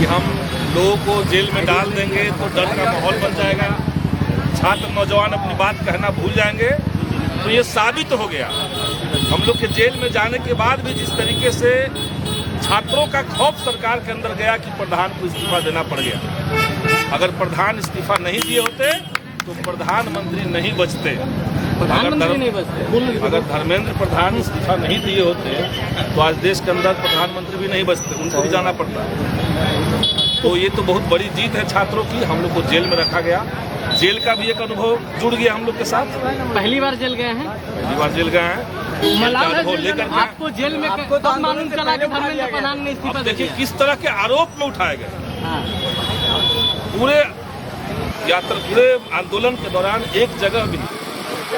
कि हम लोगों को जेल में डाल देंगे तो डर का माहौल बन जाएगा, छात्र नौजवान अपनी बात कहना भूल जाएंगे। तो ये साबित हो गया हम लोग के जेल में जाने के बाद भी जिस तरीके से छात्रों का खौफ सरकार के अंदर गया कि प्रधान को इस्तीफा देना पड़ गया। अगर प्रधान इस्तीफा नहीं दिए होते तो प्रधानमंत्री नहीं बचते। अगर धर्मेंद्र प्रधान इस्तीफा नहीं दिए होते तो आज देश के अंदर प्रधानमंत्री भी नहीं बचते, उनको भी जाना पड़ता। तो ये तो बहुत बड़ी जीत है छात्रों की। हम लोग को जेल में रखा गया, जेल का भी एक अनुभव जुड़ गया हम लोग के साथ। पहली बार जेल गए हैं? पहली बार जेल गए हैं। आपको जेल में कब मालूम चला कि धर्मेंद्र प्रधान ने इस्तीफा दिया? देखिए किस तरह के आरोप में उठाए गए। पूरे आंदोलन के दौरान एक जगह भी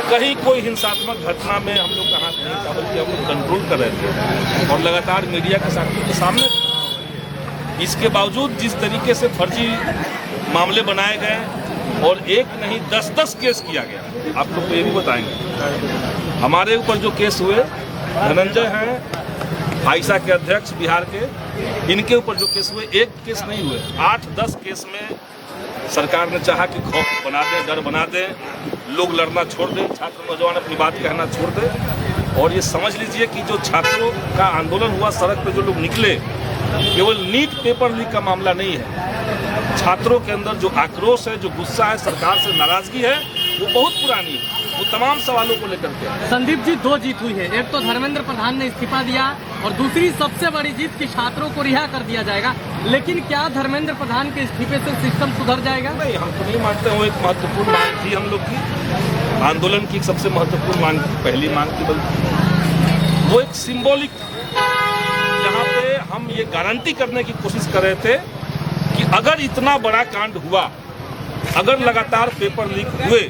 कहीं कोई हिंसात्मक घटना में हम लोग का हाथ नहीं था, बल्कि हम लोग कंट्रोल कर रहे थे और लगातार मीडिया के साथियों के सामने। इसके बावजूद जिस तरीके से फर्जी मामले बनाए गए और एक नहीं 10-10 केस किया गया, आप लोग को ये भी बताएंगे। हमारे ऊपर जो केस हुए, धनंजय हैं आइसा के अध्यक्ष बिहार के, इनके ऊपर जो केस हुए, एक केस नहीं हुए, 8-10 केस में सरकार ने चाहा कि खौफ बना दें, डर बना दें, लोग लड़ना छोड़ दें, छात्र नौजवान अपनी बात कहना छोड़ दें। और ये समझ लीजिए कि जो छात्रों का आंदोलन हुआ, सड़क पे जो लोग निकले, केवल नीट पेपर लीक का मामला नहीं है। छात्रों के अंदर जो आक्रोश है, जो गुस्सा है, सरकार से नाराजगी है, वो बहुत पुरानी है। वो तमाम सवालों को लेकर के। संदीप जी, 2 जीत हुई है। एक तो धर्मेंद्र प्रधान ने इस्तीफा दिया और दूसरी सबसे बड़ी जीत कि छात्रों को रिहा कर दिया जाएगा। लेकिन क्या धर्मेंद्र प्रधान के इस्तीफे से सिस्टम सुधर जाएगा? नहीं, हम तो नहीं मानते। वो एक महत्वपूर्ण मांग थी हम लोग की, आंदोलन की सबसे महत्वपूर्ण मांग थी, पहली मांग थी। बल्कि वो एक सिंबॉलिक, जहाँ पे हम ये गारंटी करने की कोशिश कर रहे थे कि अगर इतना बड़ा कांड हुआ, अगर लगातार पेपर लीक हुए,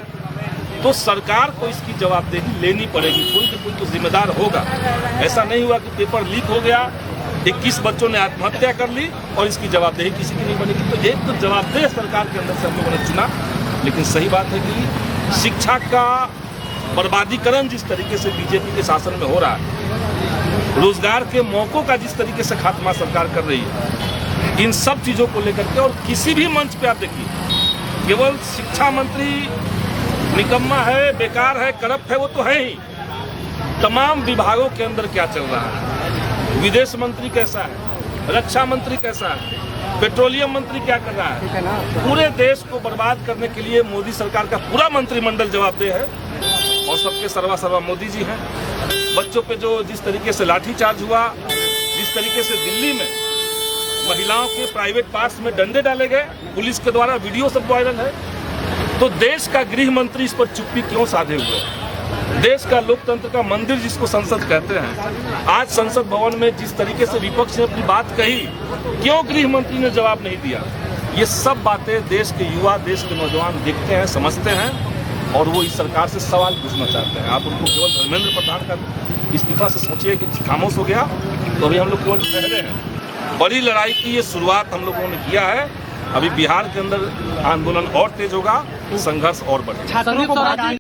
तो सरकार को इसकी जवाबदेही लेनी पड़ेगी। कोई न कोई तो जिम्मेदार होगा। ऐसा नहीं हुआ कि पेपर लीक हो गया, 21 बच्चों ने आत्महत्या कर ली और इसकी जवाबदेही किसी की नहीं बनेगी। तो एक तो जवाबदेह सरकार के अंदर से हम लोगों ने चुना। लेकिन सही बात है कि शिक्षा का बर्बादीकरण जिस तरीके से बीजेपी के शासन में हो रहा है, रोजगार के मौकों का जिस तरीके से खात्मा सरकार कर रही है, इन सब चीज़ों को लेकर के, और किसी भी मंच पे आप देखिए, केवल शिक्षा मंत्री निकम्मा है, बेकार है, करप्ट है, वो तो है ही। तमाम विभागों के अंदर क्या चल रहा है, विदेश मंत्री कैसा है, रक्षा मंत्री कैसा है, पेट्रोलियम मंत्री क्या कर रहा है, पूरे देश को बर्बाद करने के लिए मोदी सरकार का पूरा मंत्रिमंडल जवाबदेह है। और सबके सर्वा मोदी जी हैं। बच्चों पे जो जिस तरीके से लाठीचार्ज हुआ, जिस तरीके से दिल्ली में महिलाओं के प्राइवेट पार्ट्स में डंडे डाले गए पुलिस के द्वारा, वीडियो सब वायरल है। तो देश का गृह मंत्री इस पर चुप्पी क्यों साधे हुए? देश का लोकतंत्र का मंदिर जिसको संसद कहते हैं, आज संसद भवन में जिस तरीके से विपक्ष ने अपनी बात कही, क्यों गृह मंत्री ने जवाब नहीं दिया? ये सब बातें देश के युवा, देश के नौजवान देखते हैं, समझते हैं और वो इस सरकार से सवाल पूछना चाहते हैं। आप उनको केवल धर्मेंद्र प्रधान का इस्तीफा से सोचिए कि खामोश हो गया, तो अभी हम लोग केवल कह रहे हैं। बड़ी लड़ाई की ये शुरुआत हम लोगों ने किया है। अभी बिहार के अंदर आंदोलन और तेज होगा, संघर्ष और बढ़ेगा।